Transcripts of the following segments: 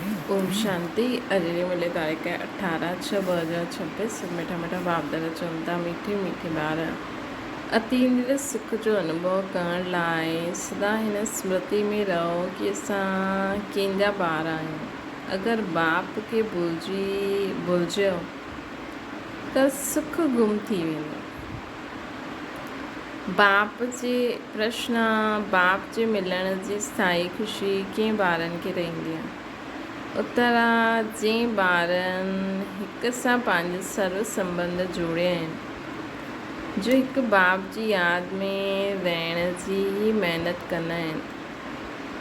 ओम शांति। अजय मिले तारीख है 18/6/2026। मीठा मीठा बाप दादा चुनता मीठे मीठे ॿार अतींद्र सुख जो अनुभव करण लाइ सदा हिन स्मृति में रहो कि असां कंहिंजा ॿार आहियूं। अगरि बाप खे भुलिजियो त सुख गुम थी वेंदो। बाप जे प्रश्न बाप जे मिलण जी स्थाई ख़ुशी कंहिं ॿारनि खे रहंदी आहे। उतरा जंहिं ॿारनि हिक सां पंहिंजो सर्व संबंध जोड़िया आहिनि, जो हिकु बाप जी यादि में रहण जी ही महिनत कंदा आहिनि,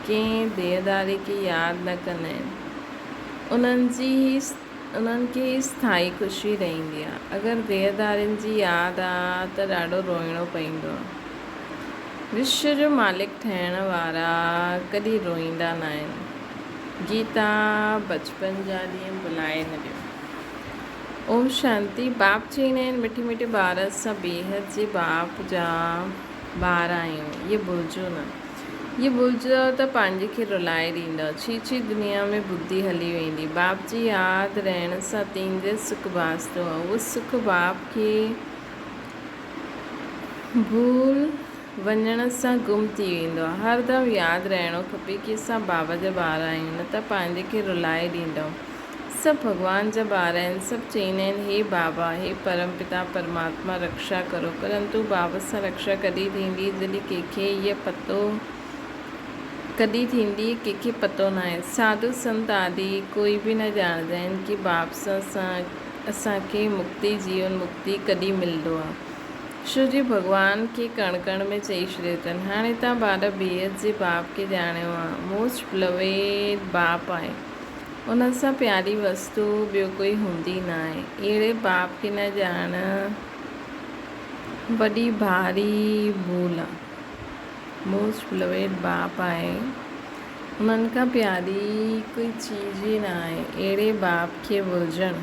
कंहिं देहदारी खे यादि न कंदा आहिनि, उन्हनि खे स्थाई ख़ुशी रहंदी आहे। अगरि देहदारियुनि जी यादि आहे त ॾाढो रोइणो पवंदो आहे। विश्व जो मालिक ठहिण वारा कॾहिं रोईंदा न आहिनि। गीता बचपन जा ॾींहं भुलाए न ॾियो। ओम शांति। बाप चईंदा आहिनि मिठी मिठी ॿार असां बेहद जे बाप जा ॿार आहियूं। ये भुलिजो न। ये भुलिजो त पंहिंजे खे रुलाए ॾींदव। छी दुनिया में बुद्धि हली वेंदी। बाप जी यादि रहण सां तींदे सुख भासतो आहे। उहो सुख बाप खे भूल वञण सां गुम थी वेंदो आहे। हर दम यादि रहणो खपे कि असां बाबा जा ॿार आहियूं, न त पंहिंजे खे रुलाए ॾींदव। सभु भॻवान जा ॿार आहिनि। सभु चईंदा आहिनि हे बाबा, हे परमपिता परमात्मा रक्षा करो। परंतु बाबा सां रक्षा कॾहिं थींदी जॾहिं कंहिंखे इहो पतो कॾहिं थींदी कंहिंखे पतो न आहे। साधु संत आदि कोई बि न ॼाणंदा आहिनि कि बाप सां असांखे मुक्ति जीवन मुक्ति कॾहिं मिलंदो आहे। छो जो भॻवान खे कण कण में चई छॾियो अथनि। हाणे तव्हां ॿार बेहद जे बाप खे ॼाणियो आहे। मोस्ट बिलवेड बाप आहे। उन सां प्यारी वस्तु ॿियो कोई हूंदी न आहे। अहिड़े बाप खे न ॼाण वॾी भारी भूल आहे। मोस्ट बिलवेड बाप आहे। उन्हनि खां प्यारी कोई चीज़ ई न आहे। अहिड़े बाप खे भुलिजणु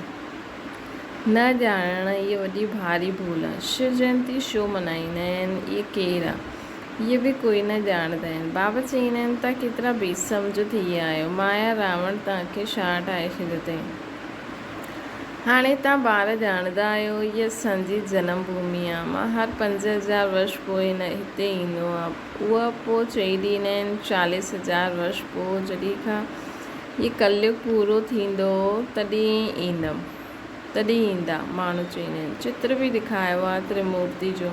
न ॼाणण इहा वॾी भारी भूल आहे। शिव जयंती छो मल्हाईंदा आहिनि? इहे केरु आहे? इहे बि कोई न ॼाणंदा आहिनि। बाबा चईंदा आहिनि तव्हां केतिरा बेसम्झ थी विया आहियो। माया रावण तव्हांखे छा ठाहे छॾियो अथई। हाणे तव्हां ॿार ॼाणंदा आहियो इहा असांजी जनम भूमि आहे। मां हर 5000 वर्ष पोइ हिते ईंदो आहे। उहा पोइ चई ॾींदा आहिनि 40,000 वर्ष पोइ जॾहिं खां इहो कलयुग पूरो थींदो तॾहिं ईंदा माण्हू चईंदा आहिनि। चित्र बि ॾेखारियो आहे त्रिमूर्ति जो।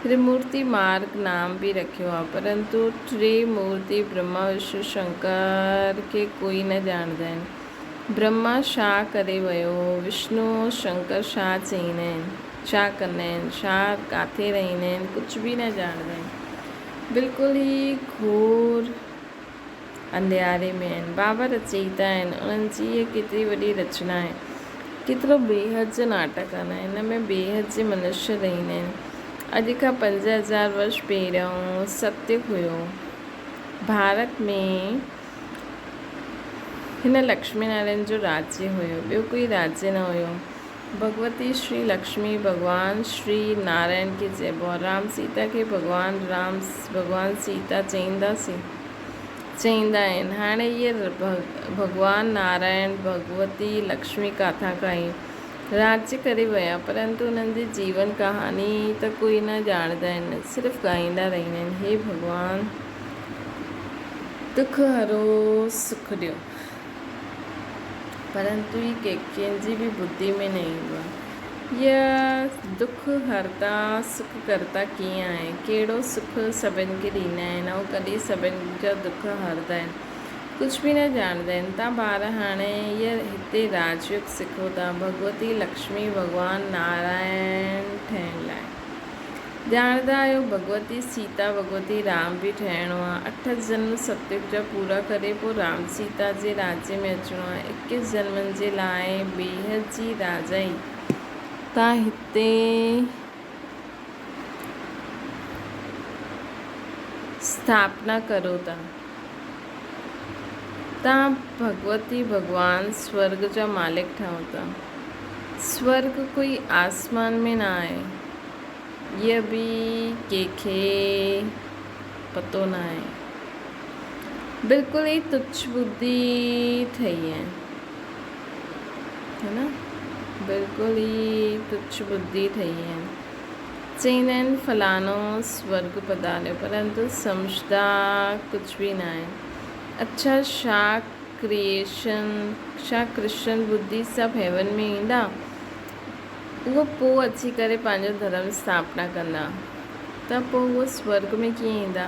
त्रिमूर्ति मार्ग नाम बि रखियो आहे। परंतु त्रिमूर्ति ब्रह्मा विष्णु शंकर खे कोई न ॼाणंदा आहिनि। ब्रह्मा छा करे वियो, विष्णु शंकर छा चईंदा आहिनि, छा कंदा आहिनि, छा किथे रहंदा आहिनि, कुझु बि न ॼाणंदा आहिनि। बिल्कुलु ई घोर अंधियारे में आहिनि। बाबा रचयिता आहिनि। उन्हनि जी इहा केतिरी वॾी रचना आहे। केतिरो बेहद जो नाटक कंदा आहिनि। हिन में बेहद जे मनुष्य रहंदा आहिनि। अॼु खां 5000 वर्ष पहिरियों सत्युग हुयो। भारत में हिन लक्ष्मी नारायण जो राज्य हुयो। ॿियो कोई राज्य न हुयो। भगवती श्री लक्ष्मी भगवान श्री नारायण खे चइबो आहे। राम सीता खे भगवान सीता चईंदा आहिनि। हाणे इहे भगवान नारायण भगवती लक्ष्मी किथां खां राज्य करे विया। परंतु उन्हनि जी जीवन कहानी त कोई न ॼाणंदा आहिनि। सिर्फ़ु ॻाईंदा रहंदा आहिनि हे भॻवान दुख हरो सुख ॾियो। परंतु ही कंहिंजी बि बुद्धि में न ईंदो आहे। इहा दुख हरता सुख करता कीअं आहे। कहिड़ो सुख सभिनि खे ॾींदा आहिनि ऐं कॾहिं सभिनि जा दुख हरंदा आहिनि। कुझु बि न ॼाणंदा आहिनि। तव्हां ॿार हाणे इहा हिते राजयोग सिखो था भगवती लक्ष्मी भगवान नारायण ठहिण लाइ। ॼाणंदा आहियो भगवती सीता भगवती राम बि ठहिणो आहे। 8 जन्म सत्युग जा पूरा करे पोइ राम सीता जे राज्य में अचिणो आहे। 21 जन्मनि जे लाइ बेहद जी राजाई तव्हां हिते स्थापना करो था। तव्हां भगवती भगवान स्वर्ग जा मालिक ठहो था। स्वर्ग कोई आसमान में न आहे। इहा बि कंहिंखे पतो न आहे। बिल्कुल ही तुच्छ बुद्धि ठही है ना, बिल्कुल ही तुच्छ बुद्धि ठही है। चईंदा आहिनि फलानो स्वर्ग पधारियो, परंतु सम्झदा कुछ भी ना है। अच्छा, छा कृष्ण बुद्धि सभु हेवन में ईंदा, उहो पोइ अची करे पंहिंजो धर्म स्थापना कंदा, त पोइ उहो स्वर्ग में कीअं ईंदा?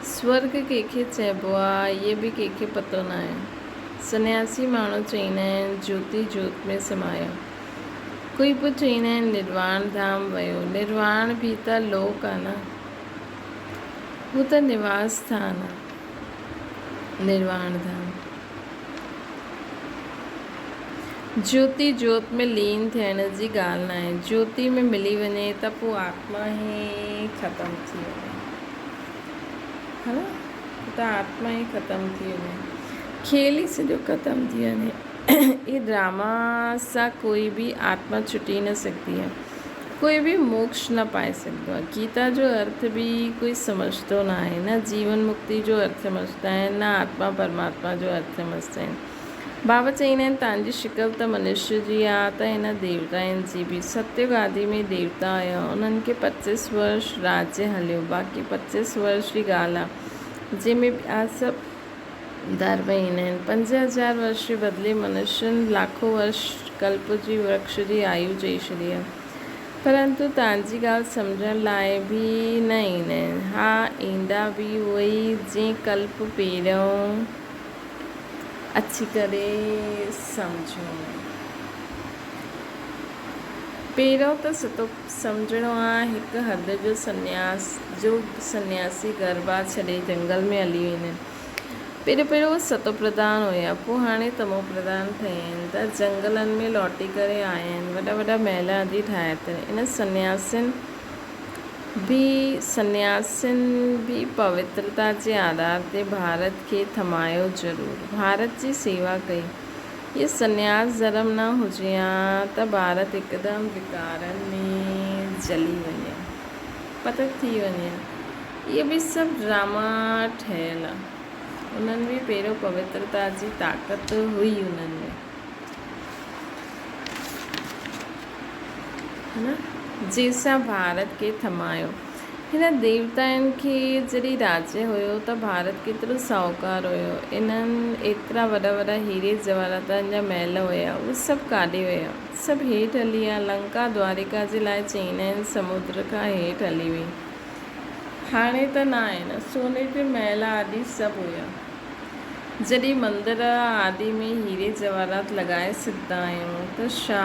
स्वर्ग कंहिंखे चइबो आहे इहे बि कंहिंखे पतो न आहे। सन्यासी माण्हू चईंदा आहिनि ज्योति ज्योत में समायो, कोई पोइ चईंदा आहिनि निर्वाण धाम वियो। निर्वाण बि त लोक आहे न, हू त निवास स्थान आहे निर्वाण धाम। ज्योति ज्योत में लीन थियण जी ॻाल्हि न आहे। ज्योति में मिली वञे त पोइ आत्मा ई ख़तमु थी वञे, है न, त आत्मा ई ख़तमु थी वञे, खेल ई सॼो ख़तमु थी वञे। ये ड्रामा सां कोई भी आत्मा छुटी न सकती है, कोई भी मोक्ष न पाए सकता है। गीता जो अर्थ भी कोई समझतो ना है, न जीवन मुक्ति जो अर्थ समझता है, न आत्मा परमात्मा जो अर्थ समझता है। बाबा चईंदा आहिनि तव्हांजी शिकल त मनुष्य जी आहे, त हिन देवताउनि जी बि। सत्युग आदि में देवता हुया, उन्हनि खे 25 वर्ष राज्य हलियो, बाक़ी 25 वर्ष जी ॻाल्हि आहे जंहिंमें ॿिया सभु धर्म ईंदा आहिनि। 5000 वर्ष जे बदिले मनुष्यनि लाखों वर्ष कल्प जी वृक्ष जी आयु चई छॾी आहे। परंतु तव्हांजी ॻाल्हि सम्झण लाइ बि न ईंदा आहिनि। हा, ईंदा बि उहो ई जीअं कल्प पहिरियों अची करे सम्झो। पहिरियों त सतो सम्झणो आहे हिकु हद जो सन्यास, जो सन्यासी घर बार छॾे जंगल में हली वेंदा आहिनि। पहिरियों सतो प्रधान हुया, पोइ हाणे तमो प्रधान थिया आहिनि, त जंगलनि में लौटी करे आया आहिनि, वॾा वॾा महल आदि ठाहिया अथनि। इन सन्यासियुनि बि पवित्रता जे आधार ते भारत खे थमायो ज़रूरु, भारत जी सेवा कई। ये सन्यास धर्म न हुजे हा त भारत हिकदमि विकारनि में जली वञे, पतक थी वञे। इहे बि सभु ड्रामा ठहियल आहे। उन्हनि में पहिरियों पवित्रता जी ताक़त हुई उन्हनि में, है न, जंहिंसां भारत खे थमायो। हिन देवताउनि खे जॾहिं राज्य हुयो त भारत केतिरो साहूकार हुयो। इन्हनि एतिरा वॾा वॾा हीरे जवाहरातनि जा महल हुया, उहे सभु काॾे हुया? सभु हेठि हली विया। लंका द्वारिका जे लाइ चईंदा आहिनि समुद्र खां हेठि हली वई। हाणे त न आहे न, सोने जे महल आदि सभु हुया। जॾहिं मंदर आदि में हीरे जवाहरात लॻाए सघंदा आहियूं त छा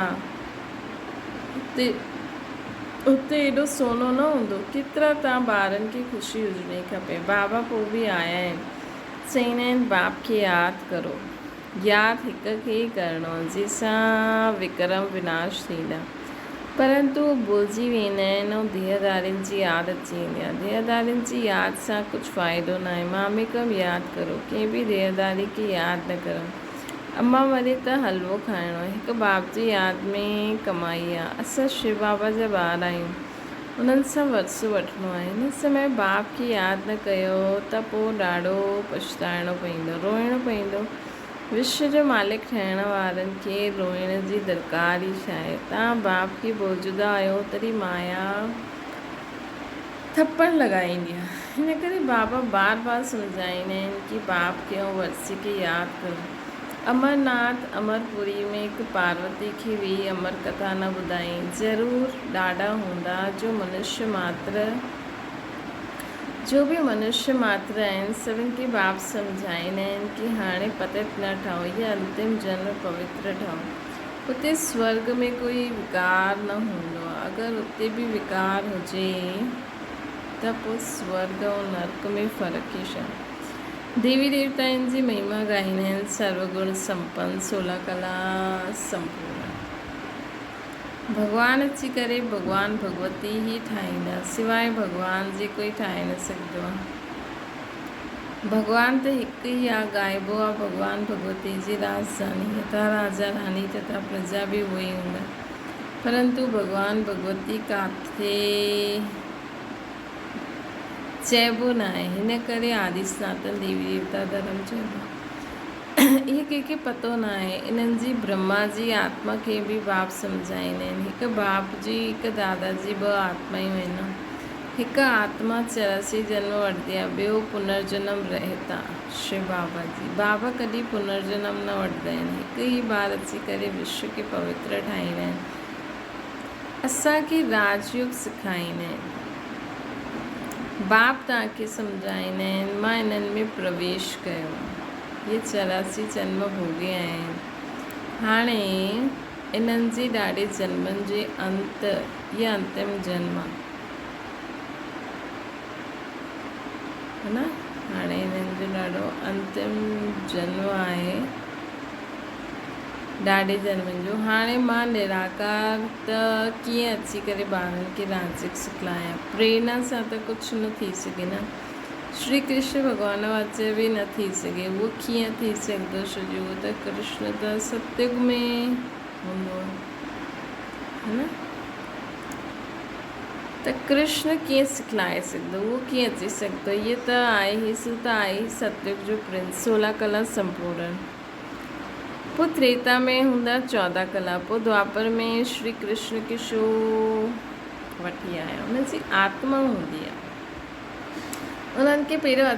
उते एॾो सोनो न हूंदो? केतिरा तव्हां ॿारनि खे ख़ुशी हुजणी खपे। बाबा पोइ बि आया आहिनि, चईंदा आहिनि बाप खे यादि करो। यादि हिक खे ई करिणो आहे जंहिंसां विक्रम विनाश थींदा, परंतु भुलिजी वेंदा आहिनि ऐं देहदारियुनि जी यादि अची वेंदी आहे। देहदारियुनि जी यादि सां कुझु फ़ाइदो न आहे। मामे कम यादि करो, कंहिं बि देहदारी खे यादि न करो। अम्मा मरे त हलवो खाइणो आहे, हिकु बाप जी यादि में कमाई आहे। असां शिव बाबा जा ॿार आहियूं, उन्हनि सां वरसो वठिणो आहे। हिन समय बाप खे यादि न कयो त पोइ ॾाढो पछताइणो पवंदो, रोइणो पवंदो। विश्व जो मालिक ठहिण वारनि खे रोइण जी दरकार ई छा आहे? तव्हां बाप खे मौजूदा आहियो तॾहिं माया थप्पड़ लॻाईंदी आहे। हिन करे बाबा बार बार सम्झाईंदा आहिनि कि बाप खे ऐं वरसी खे यादि करो। अमरनाथ अमरपुरी में हिकु पार्वती खे बि अमर कथा न ॿुधाई। ज़रूरु ॾाढा हूंदा जो भी मनुष्य मात्र आहिनि, सभिनि खे बाप सम्झाईंदा आहिनि कि हाणे पतित न ठहो, या अंतिम जन्म पवित्र ठहो। उते स्वर्ग में कोई विकार न हूंदो आहे। अगरि उते बि विकार हुजे त पोइ स्वर्ग ऐं नर्क में फ़र्क़ु ई छा? देवी देवताउनि जी महिमा ॻाईंदा आहिनि, सर्वगुण संपन्न 16 कला संपूर्ण। भॻवानु अची करे भॻवानु भगवती ई ठाहींदा, सवाइ भॻवान जे कोई ठाहे न सघंदो आहे। भॻवानु त हिकु ई आहे, ॻाइबो आहे भॻवानु भगवती जी राजधानी। यथा राजा रानी तथा प्रजा बि उहो ई हूंदा, परंतु भॻवानु भगवती काथे चइबो न आहे। हिन करे आदि सनातन देवी देवता धर्म चइबो। इहे कंहिंखे पतो न आहे। इन्हनि जी ब्रह्मा जी आत्मा खे बि बाप सम्झाईंदा आहिनि। हिकु बाप जी हिकु दादा जी 2 आत्मायूं आहिनि। हिकु आत्मा 84 जन्म वठंदी आहे, ॿियो पुनर्जन्म रहे था। शिव बाबा जी बाबा कॾहिं पुनर्जन्म न वठंदा आहिनि। हिकु ई बार अची करे विश्व खे पवित्र ठाहींदा आहिनि। असांखे राजयोग सेखारींदा आहिनि। बाप तव्हांखे सम्झाईंदा आहिनि। मां इन्हनि में प्रवेश कयो। ये 84 जन्म भोॻिया आहिनि। हाणे इन्हनि जे ॾाढे जन्मनि जे अंत, इहा अंतिम जन्म आहे न। हाणे हिननि जो ॾाढो अंतिम जन्म आहे, ॾाढे जन्मनि जो। हाणे मां निराकार त कीअं अची करे ॿारनि खे राजयोग सिखलायां। प्रेरणा सां त कुझु न थी सघे न। श्री कृष्ण भॻवान वाचे बि न थी सघे। उहो कीअं थी सघंदो, छो जो उहो त कृष्ण त सतयुग में हूंदो है न। त कृष्ण कीअं सिखलाए सघंदो, उहो कीअं अची सघंदो। इहे त आहे ई, सो त आहे ई सतयुग जो प्रिंस। 16 कला संपूर्ण। पोइ त्रेता में हूंदा 14 कला। पोइ द्वापर में श्री कृष्ण खे छो वठी आया, हुनजी आत्मा हूंदी आहे। उन्हनि खे पहिरियों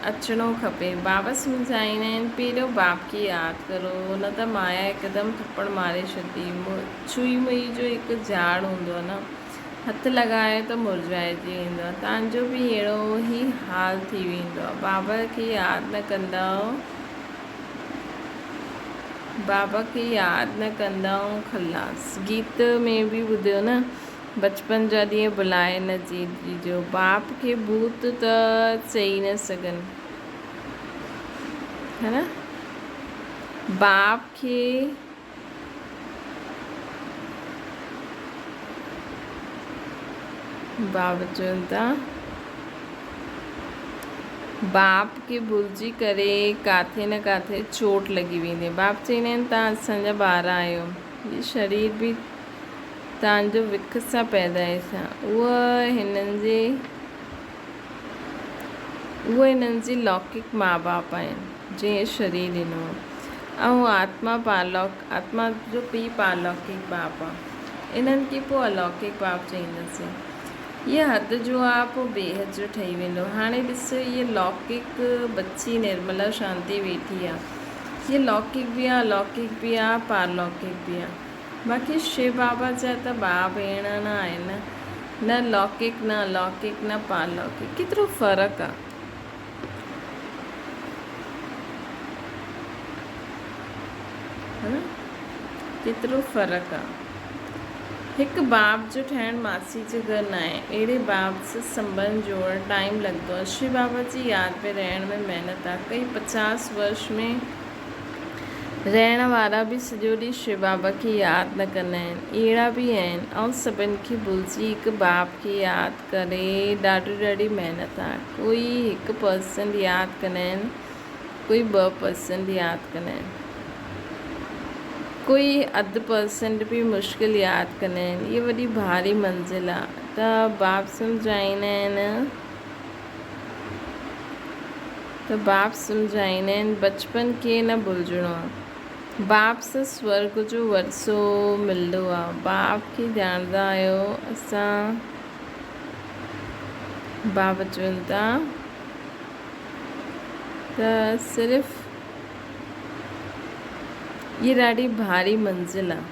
अचिणो खपे। बाबा सम्झाईंदा आहिनि पहिरियों बाप खे यादि करो, न त माया हिकदमि थप्पड़ मारे छॾी। छुई मुई जो हिकु झाड़ हूंदो आहे न, हथु लॻाए त मुरझाइजी वेंदो आहे। तव्हांजो बि अहिड़ो ई हाल थी वेंदो आहे। बाबा खे यादि न कंदव, बाबा खे यादि न कंदव खलास। गीत में बि ॿुधियो न, बचपन जा ॾींहं भुलाए न जीजो। बाप खे भूत त चई न सघनि, है न। बाप खे बाबा चवनि था, बाप खे भुलिजी करे किथे न किथे चोट लॻी वेंदी। बाप चवंदा आहिनि तव्हां असांजा ॿार आहियो, हीउ शरीर बि तव्हांजो विख सां पैदाइश आहे। उहे हिननि जी लौकिक माउ बाप आहिनि जंहिं शरीर ॾिनो। ऐं आत्मा जो पीउ पालौकिक बाप आहे। इन्हनि खे पोइ अलौकिक बाप चईंदासीं। इहा हद जो आहे, पोइ बेहद जो ठही वेंदो। हाणे ॾिसो, इहे लौकिक बच्ची निर्मला शांति वेठी आहे। हीअ लौकिक बि आहे, अलौकिक बि आहे, पारलौकिक बि आहे। बाक़ी शिव बाबा जा त भाउ भेण न आहिनि, न लौकिक न अलौकिक न पारलौकिक। केतिरो फ़र्क़ु आहे, है न। केतिरो फ़र्क़ु आहे। हिकु बाप जो ठहिणु मासी जो घर न आहे। अहिड़े बाप सां संबंध जोड़णु टाइम लॻंदो आहे। शिव बाबा जी यादि में रहण में महिनत आहे। कई 50 वर्ष में रहण वारा बि सॼो ॾींहुं शिव बाबा खे यादि न कंदा आहिनि। अहिड़ा बि आहिनि। ऐं सभिनि खे भुलिजी हिकु बाप खे यादि करे ॾाढी महिनत आहे। कोई 1% यादि कंदा आहिनि, कोई 2% यादि कंदा आहिनि, कोई 0.5% बि मुश्किल यादि कंदा आहिनि। इहा वॾी भारी मंज़िल आहे। त बाप सम्झाईंदा आहिनि बचपन खे न भुलिजणो आहे। बाप सां स्वर्ग जो वरसो मिलंदो आहे। बाप खे ॼाणंदा आहियो असां। बाबा चवनि था त सिर्फ़ु इहा ॾाढी भारी मंज़िल आहे।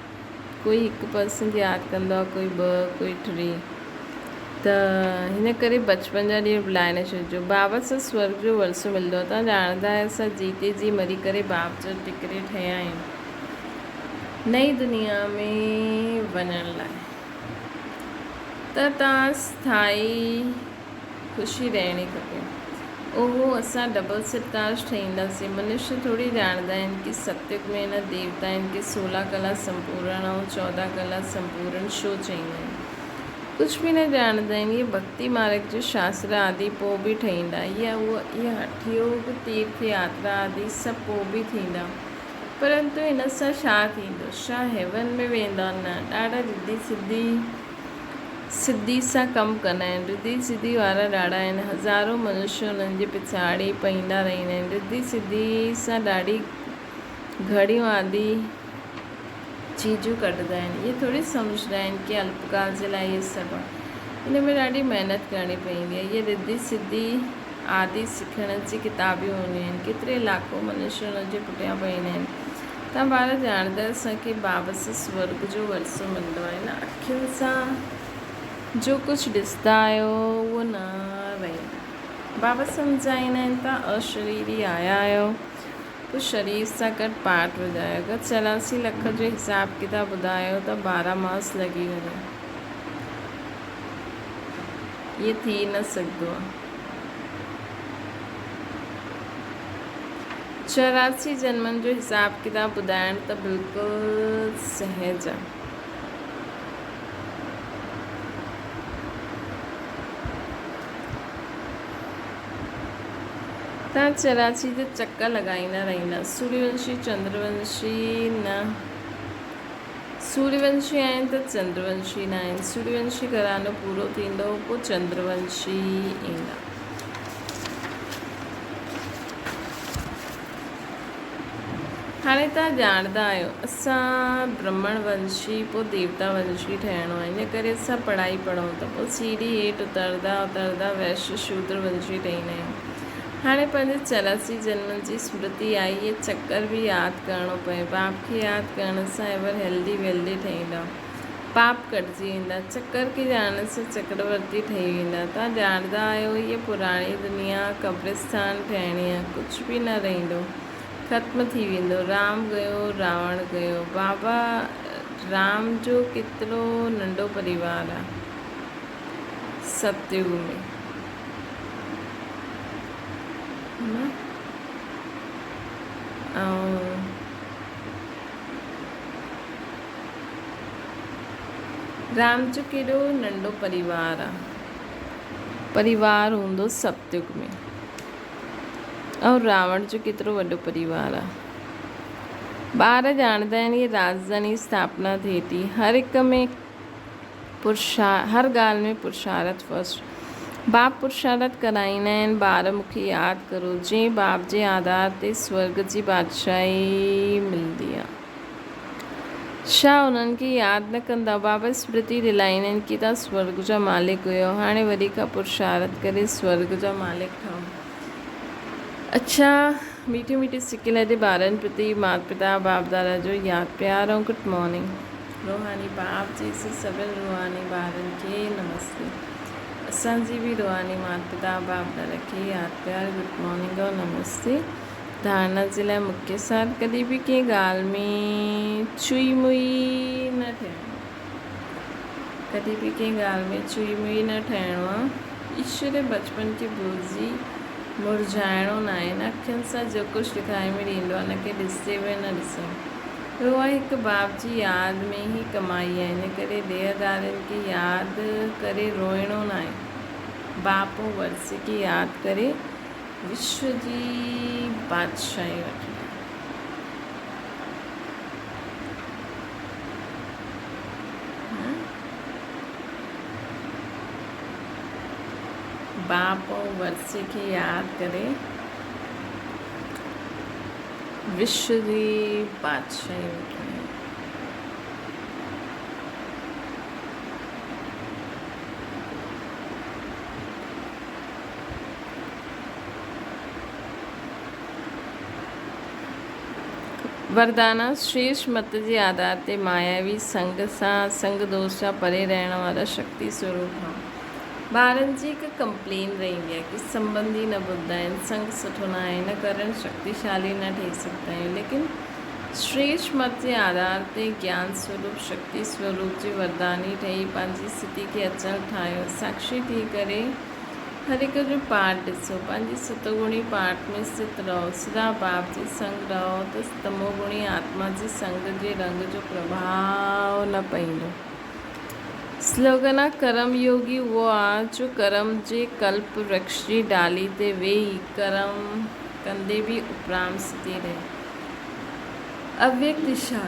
कोई 1% यादि कंदो आहे, कोई 2, कोई 3। त हिन करे बचपन जा ॾींहं भुलाए न छॾिजो। बाबा सां स्वर्ग जो वरसो मिलंदो आहे। तव्हां ॼाणंदा आहियो असां जीते जी मरी करे बाप जो टिकरे ठहिया आहियूं नई दुनिया में वञण लाइ। त तव्हां स्थाई ख़ुशी रहणी खपे। ओहो असां डबल सितार ठहींदासीं। मनुष्य थोरी ॼाणंदा आहिनि कि सतयुग में न देवता आहिनि कि 16 कला संपूर्ण ऐं 14 कला संपूर्ण छो चईंदा आहिनि। कुझु बि न ॼाणंदा आहिनि। इहे भक्ति मार्ग जो शास्त्र आदि पोइ बि ठहींदा। इहा हठ योग तीर्थ यात्रा आदि सभु पोइ बि थींदा। परंतु हिन सां छा थींदो? छा हेवन में वेंदा? न, ॾाढा रिधी सिधी सिद्धि सां कमु कंदा आहिनि। रिद्धि सिद्धि वारा ॾाढा आहिनि। हज़ारों मनुष्य उन्हनि जे पिछाड़ी पईंदा रहंदा आहिनि। रिद्धि सिद्धि सां ॾाढी घड़ियूं आदि चीजूं कढंदा आहिनि। इहे थोरी सम्झंदा आहिनि कि अल्पकाल जे लाइ इहे सभु आहे। इन में ॾाढी महिनत करणी पवंदी आहे। इहे रिद्धि सिद्धि आदि सिखण जी किताबियूं हूंदियूं आहिनि। केतिरे लाखों मनुष्य उन जे पुठियां पईंदा आहिनि। तव्हां ॿार ॼाणंदा असांखे बाब सां स्वर्ग जो वरसो मिलंदो आहे। इन अखियुनि सां जो कुझु ॾिसंदा आहियो उहो न रहंदो। बाबा सम्झाईंदा आहिनि तव्हां अशरीरी आया आहियो, पोइ शरीर सां गॾु पाठ वॼायो। अगरि 84 लख जो हिसाबु किताबु ॿुधायो त 12 मास लॻी वञे। इहे थी न सघंदो आहे। 84 जन्मनि जो हिसाबु किताबु ॿुधाइणु त बिल्कुलु सहज आहे। तव्हां 84 ते चकर लॻाईंदा रहंदा। सूर्यवंशी चंद्रवंशी न, सूर्यवंशी आहिनि त चंद्रवंशी न आहिनि। सूर्यवंशी घरानो पूरो थींदो पोइ चंद्रवंशी ईंदा। हाणे तव्हां ॼाणंदा आहियो असां ब्रह्मणवंशी पोइ देवतावंशी ठहिणो आहे। इन करे असां पढ़ाई पढ़ूं त पोइ सीढ़ी हेठि उतरंदा वैश्य शूद्रवंशी ठहींदा आहियूं। हाणे पंहिंजे 84 जन्मनि जी स्मृति आई। इहे चकर बि यादि करिणो पए। बाप खे यादि करण सां एवर हेल्दी वेल्दी ठहींदा, पाप कटिजी वेंदा। चकर खे ॼाणण सां चक्रवर्ती ठही वेंदा। तव्हां ॼाणंदा आहियो इहे पुराणी दुनिया कब्रिस्तान ठहिणी आहे। कुझु बि न रहंदो, ख़त्म थी वेंदो। राम गयो, रावण गयो। बाबा राम जो केतिरो नंढो परिवार आहे सतयुग में। ऐं राम जो केॾो नंढो परिवार आहे। परिवार हूंदो सतयुग में। ऐं रावण जो केतिरो वॾो परिवार आहे। ॿार ॼाणंदा आहिनि इहे राजधानी स्थापना थिए थी। हर हिकु में हर ॻाल्हि में पुरुषार्थ फस्ट। बाप पुरुषार्थ कराईंदा आहिनि। ॿार मूंखे यादि करो। जंहिं बाप जे आधार ते स्वर्ग जी बादशाही मिलंदी आहे। छा उन्हनि खे यादि न कंदा? बाबा स्मृति दिलाईंदा आहिनि कि तव्हां स्वर्ग जा मालिक हुयो। हाणे वरी खां पुरुषार्थ करे स्वर्ग जा मालिक ठहो। अच्छा, मीठी मीठी सिकिल जे ॿारनि प्रति माता पिता बाप दादा जो यादि प्यार ऐं गुड मॉर्निंग। रूहानी बाप जी सभिनि रूहानी ॿारनि खे नमस्ते। असांजी बि रूहानी माता पिता बाप दादा खे यादि प्यार गुड मॉर्निंग और नमस्ते। धारणा जे लाइ मुख्य सार कॾहिं बि कंहिं ॻाल्हि में चुई मुई न थियणो। कॾहिं बि कंहिं ॻाल्हि में चुई मुई न ठहिणो आहे। ईश्वर बचपन खे भुलिजी मुरझाइणो न आहे। न अखियुनि सां जो कुझु ॾेखारे में ॾींदो आहे हुनखे ॾिसते हुए न ॾिसूं। उहा हिकु बाप जी यादि में ई कमाई आहे। इन करे देहदारनि खे यादि करे रोइणो न आहे। बाप ऐं वर्से खे यादि करे विश्व जी बादशाही वठणी। बाप ऐं वर्से खे यादि करे विश्व जी बादशाही वठणी। वरदाना श्रेष्ठ मत जे आधार ते मायावी संग सां संग दोष सां परे रहण वारा शक्ति स्वरूप आहे। ॿारनि जी हिकु कंप्लेन रहंदी आहे कि संबंधी न ॿुधंदा आहिनि, संग सुठो न आहे, इन कारण शक्तिशाली न ठही सघंदा आहियूं। लेकिन श्रेष्ठ मत जे आधार ते ज्ञान स्वरूप शक्ति स्वरूप जे वरदानी ठही पंहिंजी स्थिति खे अचणु ठाहियो। साक्षी थी करे हर हिकु जो पाठ ॾिसो। पंहिंजी सतोगुणी पाठ में स्थित रहो। सदा बाप जे संग रहो त तमोगुणी आत्मा जे संग जे रंग जो प्रभाव न पवंदो। स्लोगन आहे कर्म योगी उहो आहे जो कर्म जे कल्प वृक्ष जी डाली ते वेही कर्म कंदे बि उपराम स्थिति रहे। अव्यक्त दिशा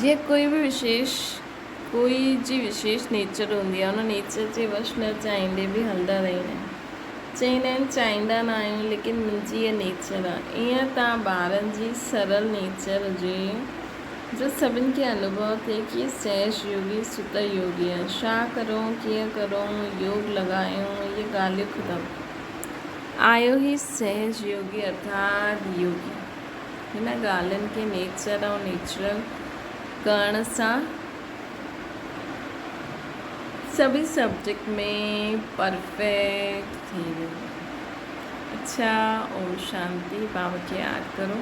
जे कोई जी विशेष नेचर हूंदी आहे उन नेचर जे वश न चाहींदे बि हलंदा रहंदा आहिनि। चईंदा आहिनि चाहींदा न आहियूं लेकिन मुंहिंजी इहा नेचर आहे। ईअं तव्हां ॿारनि जी सरल नेचर हुजे जो सभिनि खे अनुभव थिए कि सहज योगी सुत योगी आहे। छा करूं कीअं करूं योग लॻायूं इहे ॻाल्हियूं ख़तमु। आयो ही सहज योगी अर्थात योगी। हिन ॻाल्हियुनि खे नेचर ऐं नेचुरल करण सां सभी सब्जेक्ट में परफेक्ट थी वेंदो। अच्छा, ओम शांति। बाबा खे यादि करो।